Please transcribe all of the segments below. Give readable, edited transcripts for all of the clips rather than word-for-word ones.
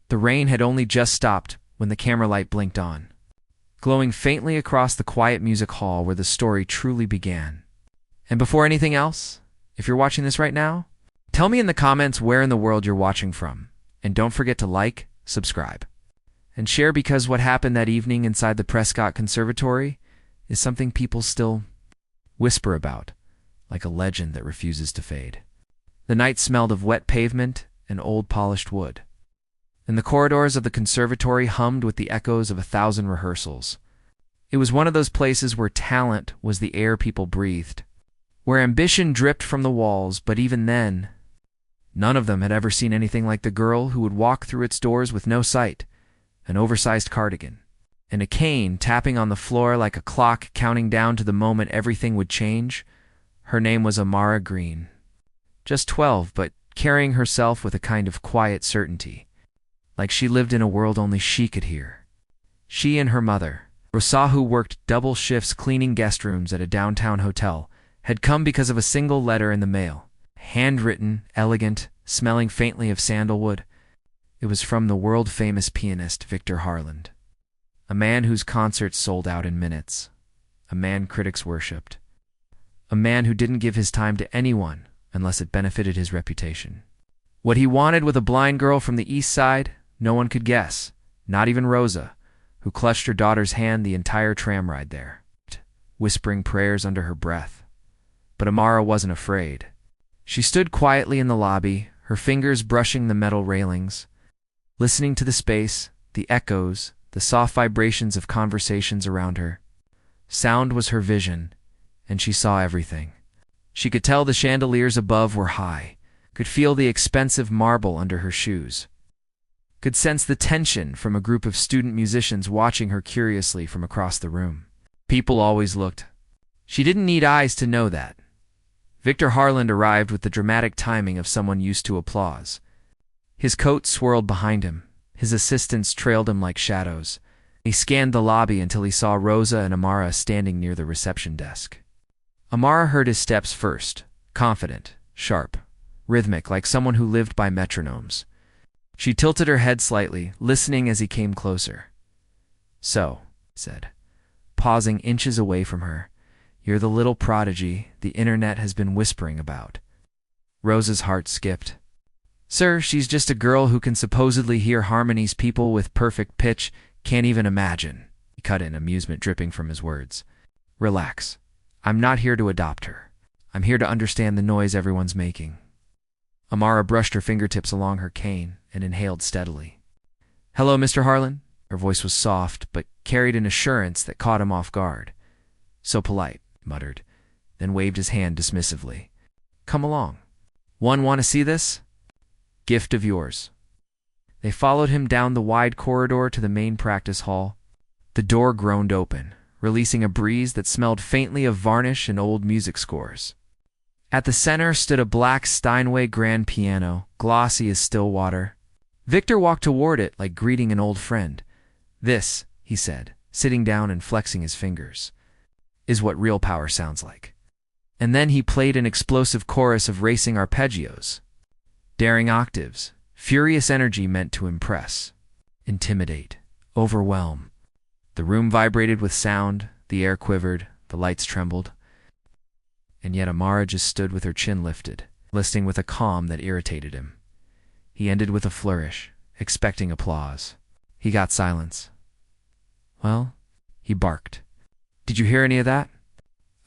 The rain had only just stopped when the camera light blinked on, glowing faintly across the quiet music hall where the story truly began. And before anything else, if you're watching this right now, tell me in the comments where in the world you're watching from. And don't forget to like, subscribe, and share, because what happened that evening inside the Prescott Conservatory is something people still whisper about, like a legend that refuses to fade. The night smelled of wet pavement and old polished wood, and the corridors of the conservatory hummed with the echoes of 1,000 rehearsals. It was one of those places where talent was the air people breathed, where ambition dripped from the walls, but even then, none of them had ever seen anything like the girl who would walk through its doors with no sight, an oversized cardigan, and a cane tapping on the floor like a clock counting down to the moment everything would change. Her name was Amara Greene. Just 12, but carrying herself with a kind of quiet certainty, like she lived in a world only she could hear. She and her mother, Rosa, who worked double shifts cleaning guest rooms at a downtown hotel, had come because of a single letter in the mail. Handwritten, elegant, smelling faintly of sandalwood. It was from the world-famous pianist Victor Harland, a man whose concerts sold out in minutes, a man critics worshipped, a man who didn't give his time to anyone unless it benefited his reputation. What he wanted with a blind girl from the East Side, no one could guess, not even Rosa, who clutched her daughter's hand the entire tram ride there, whispering prayers under her breath. But Amara wasn't afraid. She stood quietly in the lobby, her fingers brushing the metal railings, listening to the space, the echoes, the soft vibrations of conversations around her. Sound was her vision, and she saw everything. She could tell the chandeliers above were high, could feel the expensive marble under her shoes, could sense the tension from a group of student musicians watching her curiously from across the room. People always looked. She didn't need eyes to know that. Victor Harland arrived with the dramatic timing of someone used to applause. His coat swirled behind him. His assistants trailed him like shadows. He scanned the lobby until he saw Rosa and Amara standing near the reception desk. Amara heard his steps first, confident, sharp, rhythmic, like someone who lived by metronomes. She tilted her head slightly, listening as he came closer. "So," he said, pausing inches away from her, "you're the little prodigy the internet has been whispering about." Rosa's heart skipped. "Sir, she's just a girl who can supposedly hear harmonies people with perfect pitch can't even imagine," he cut in, amusement dripping from his words. "Relax. I'm not here to adopt her. I'm here to understand the noise everyone's making." Amara brushed her fingertips along her cane and inhaled steadily. "Hello, Mr. Harlan." Her voice was soft, but carried an assurance that caught him off guard. "So polite," he muttered, then waved his hand dismissively. "Come along. Want to see this? Gift of yours." They followed him down the wide corridor to the main practice hall. The door groaned open, releasing a breeze that smelled faintly of varnish and old music scores. At the center stood a black Steinway grand piano, glossy as still water. Victor walked toward it like greeting an old friend. "This," he said, sitting down and flexing his fingers, "is what real power sounds like." And then he played an explosive chorus of racing arpeggios, daring octaves, furious energy meant to impress, intimidate, overwhelm. The room vibrated with sound, the air quivered, the lights trembled. And yet Amara just stood with her chin lifted, listening with a calm that irritated him. He ended with a flourish, expecting applause. He got silence. "Well?" he barked. "Did you hear any of that?"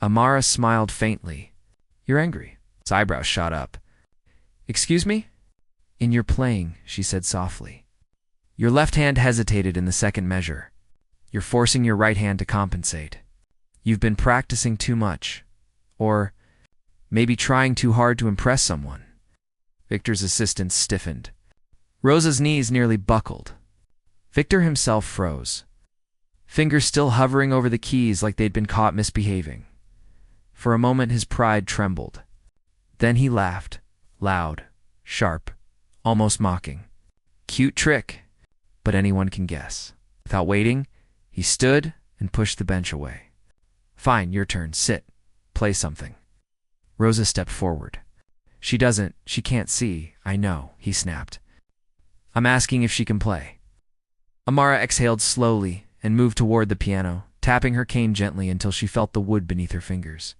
Amara smiled faintly. "You're angry." His eyebrows shot up. "Excuse me?" "In your playing," she said softly. "Your left hand hesitated in the second measure. You're forcing your right hand to compensate. You've been practicing too much. Or maybe trying too hard to impress someone." Victor's assistant stiffened. Rosa's knees nearly buckled. Victor himself froze, fingers still hovering over the keys like they'd been caught misbehaving. For a moment his pride trembled. Then he laughed, loud, sharp, almost mocking. "Cute trick, but anyone can guess." Without waiting, he stood and pushed the bench away. "Fine, your turn. Sit. Play something." Rosa stepped forward. She can't see, I know," he snapped. I'm asking if she can play." Amara exhaled slowly and moved toward the piano, tapping her cane gently until she felt the wood beneath her fingers.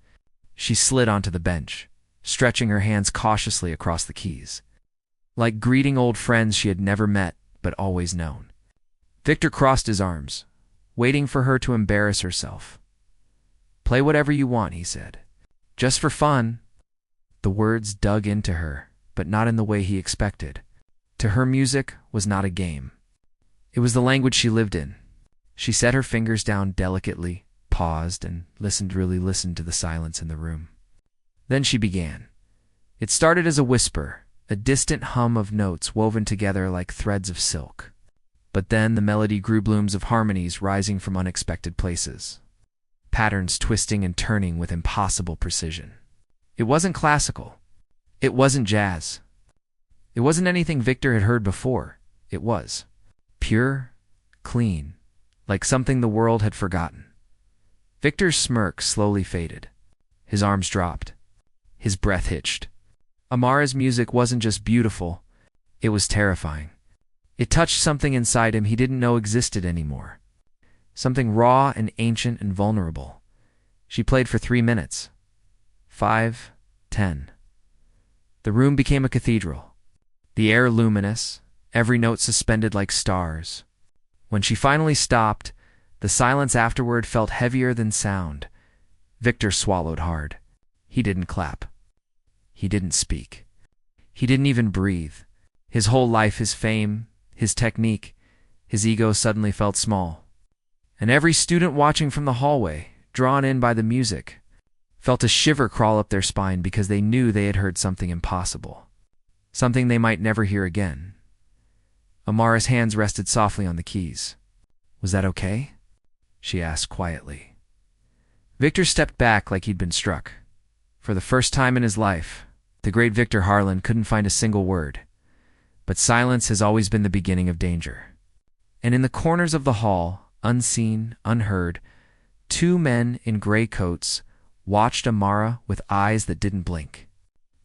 She slid onto the bench, stretching her hands cautiously across the keys, like greeting old friends she had never met but always known. Victor crossed his arms, waiting for her to embarrass herself. "Play whatever you want," he said. "Just for fun." The words dug into her, but not in the way he expected. To her, music was not a game. It was the language she lived in. She set her fingers down delicately, paused, and listened to the silence in the room. Then she began. It started as a whisper, a distant hum of notes woven together like threads of silk. But then the melody grew blooms of harmonies rising from unexpected places, patterns twisting and turning with impossible precision. It wasn't classical. It wasn't jazz. It wasn't anything Victor had heard before. It was pure, clean, like something the world had forgotten. Victor's smirk slowly faded. His arms dropped. His breath hitched. Amara's music wasn't just beautiful, it was terrifying. It touched something inside him he didn't know existed anymore. Something raw and ancient and vulnerable. She played for 3 minutes. 5, 10. The room became a cathedral. The air luminous, every note suspended like stars. When she finally stopped, the silence afterward felt heavier than sound. Victor swallowed hard. He didn't clap. He didn't speak. He didn't even breathe. His whole life, his fame, his technique, his ego suddenly felt small. And every student watching from the hallway, drawn in by the music, felt a shiver crawl up their spine because they knew they had heard something impossible. Something they might never hear again. Amara's hands rested softly on the keys. "Was that okay?" she asked quietly. Victor stepped back like he'd been struck. For the first time in his life, the great Victor Harlan couldn't find a single word. But silence has always been the beginning of danger. And in the corners of the hall, unseen, unheard, 2 men in gray coats watched Amara with eyes that didn't blink.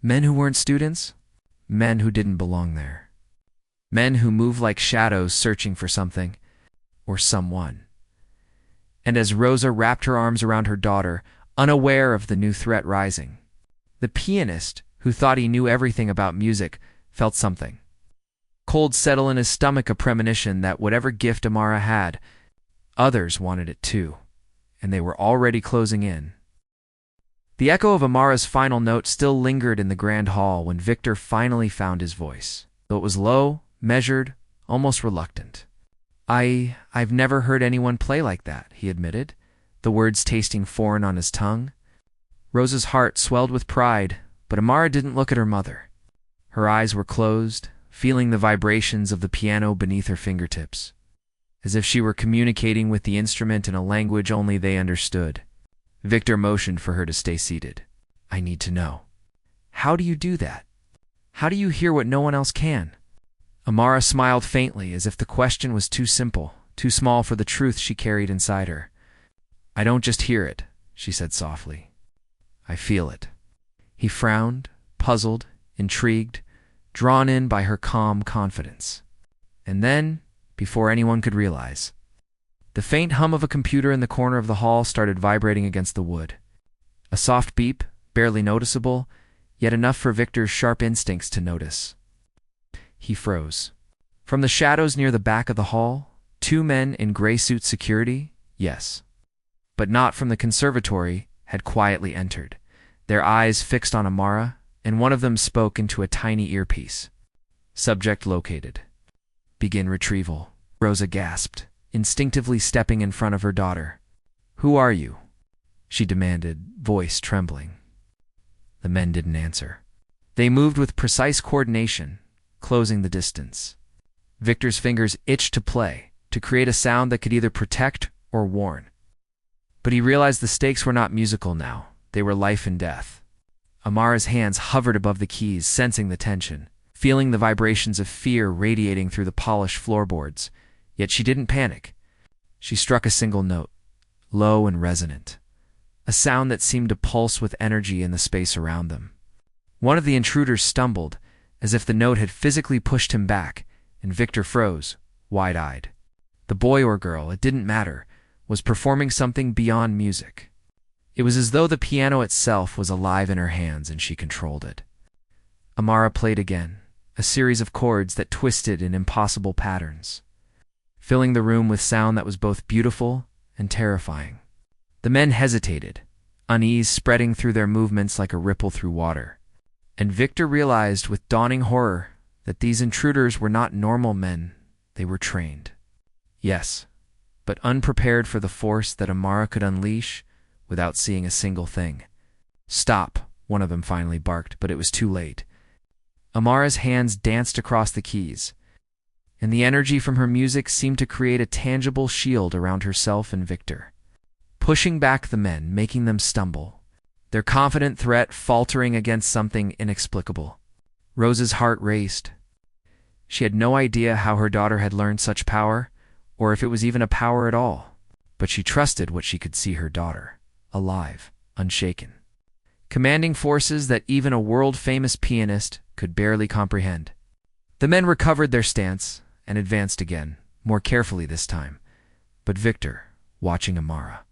Men who weren't students, men who didn't belong there. Men who moved like shadows searching for something or someone. And as Rosa wrapped her arms around her daughter, unaware of the new threat rising, the pianist, who thought he knew everything about music, felt something. Cold settle in his stomach, a premonition that whatever gift Amara had, others wanted it too, and they were already closing in. The echo of Amara's final note still lingered in the grand hall when Victor finally found his voice, though it was low, measured, almost reluctant. I've never heard anyone play like that," he admitted, the words tasting foreign on his tongue. Rosa's heart swelled with pride, but Amara didn't look at her mother. Her eyes were closed, feeling the vibrations of the piano beneath her fingertips, as if she were communicating with the instrument in a language only they understood. Victor motioned for her to stay seated. "I need to know. How do you do that? How do you hear what no one else can?" Amara smiled faintly, as if the question was too simple, too small for the truth she carried inside her. "I don't just hear it," she said softly. "I feel it." He frowned, puzzled, intrigued, drawn in by her calm confidence. And then, before anyone could realize, the faint hum of a computer in the corner of the hall started vibrating against the wood. A soft beep, barely noticeable, yet enough for Victor's sharp instincts to notice. He froze. From the shadows near the back of the hall, 2 men in gray suit security, yes, but not from the conservatory, had quietly entered, their eyes fixed on Amara, and one of them spoke into a tiny earpiece. "Subject located. Begin retrieval," Rosa gasped, instinctively stepping in front of her daughter. "Who are you?" she demanded, voice trembling. The men didn't answer. They moved with precise coordination, closing the distance. Victor's fingers itched to play, to create a sound that could either protect or warn. But he realized the stakes were not musical now. They were life and death. Amara's hands hovered above the keys, sensing the tension, feeling the vibrations of fear radiating through the polished floorboards. Yet she didn't panic. She struck a single note, low and resonant, a sound that seemed to pulse with energy in the space around them. One of the intruders stumbled, as if the note had physically pushed him back, and Victor froze, wide-eyed. The boy or girl, it didn't matter, was performing something beyond music. It was as though the piano itself was alive in her hands and she controlled it. Amara played again, a series of chords that twisted in impossible patterns, filling the room with sound that was both beautiful and terrifying. The men hesitated, unease spreading through their movements like a ripple through water. And Victor realized with dawning horror that these intruders were not normal men, they were trained. Yes, but unprepared for the force that Amara could unleash without seeing a single thing. "Stop," one of them finally barked, but it was too late. Amara's hands danced across the keys, and the energy from her music seemed to create a tangible shield around herself and Victor, pushing back the men, making them stumble, their confident threat faltering against something inexplicable. Rose's heart raced. She had no idea how her daughter had learned such power, or if it was even a power at all, but she trusted what she could see: her daughter, alive, unshaken, commanding forces that even a world-famous pianist could barely comprehend. The men recovered their stance and advanced again, more carefully this time. But Victor, watching Amara,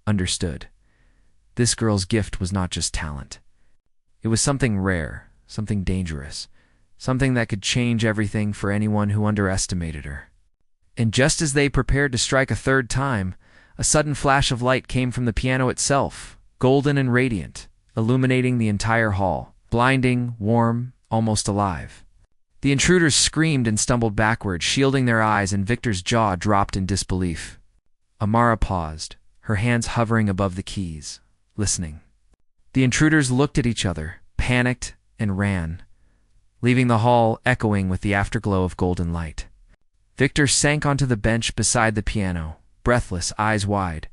understood. This girl's gift was not just talent. It was something rare, something dangerous, something that could change everything for anyone who underestimated her. And just as they prepared to strike a third time, a sudden flash of light came from the piano itself, golden and radiant, illuminating the entire hall, blinding, warm, almost alive. The intruders screamed and stumbled backward, shielding their eyes, and Victor's jaw dropped in disbelief. Amara paused, her hands hovering above the keys, listening. The intruders looked at each other, panicked, and ran, leaving the hall echoing with the afterglow of golden light. Victor sank onto the bench beside the piano, breathless, eyes wide,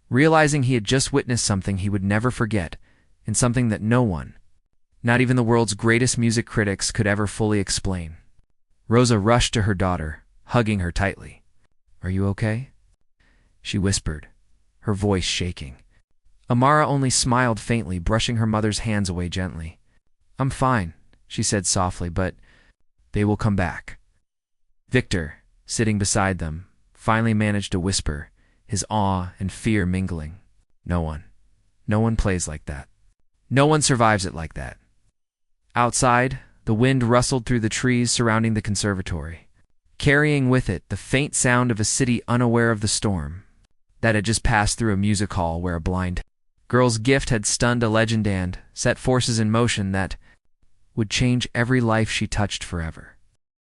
realizing he had just witnessed something he would never forget, and something that no one, not even the world's greatest music critics, could ever fully explain. Rosa rushed to her daughter, hugging her tightly. "Are you okay?" she whispered, her voice shaking. Amara only smiled faintly, brushing her mother's hands away gently. "I'm fine," she said softly, "but they will come back." Victor, sitting beside them, finally managed to whisper, his awe and fear mingling. No one plays like that. No one survives it like that." Outside, the wind rustled through the trees surrounding the conservatory, carrying with it the faint sound of a city unaware of the storm that had just passed through a music hall where a blind girl's gift had stunned a legend and set forces in motion that would change every life she touched forever.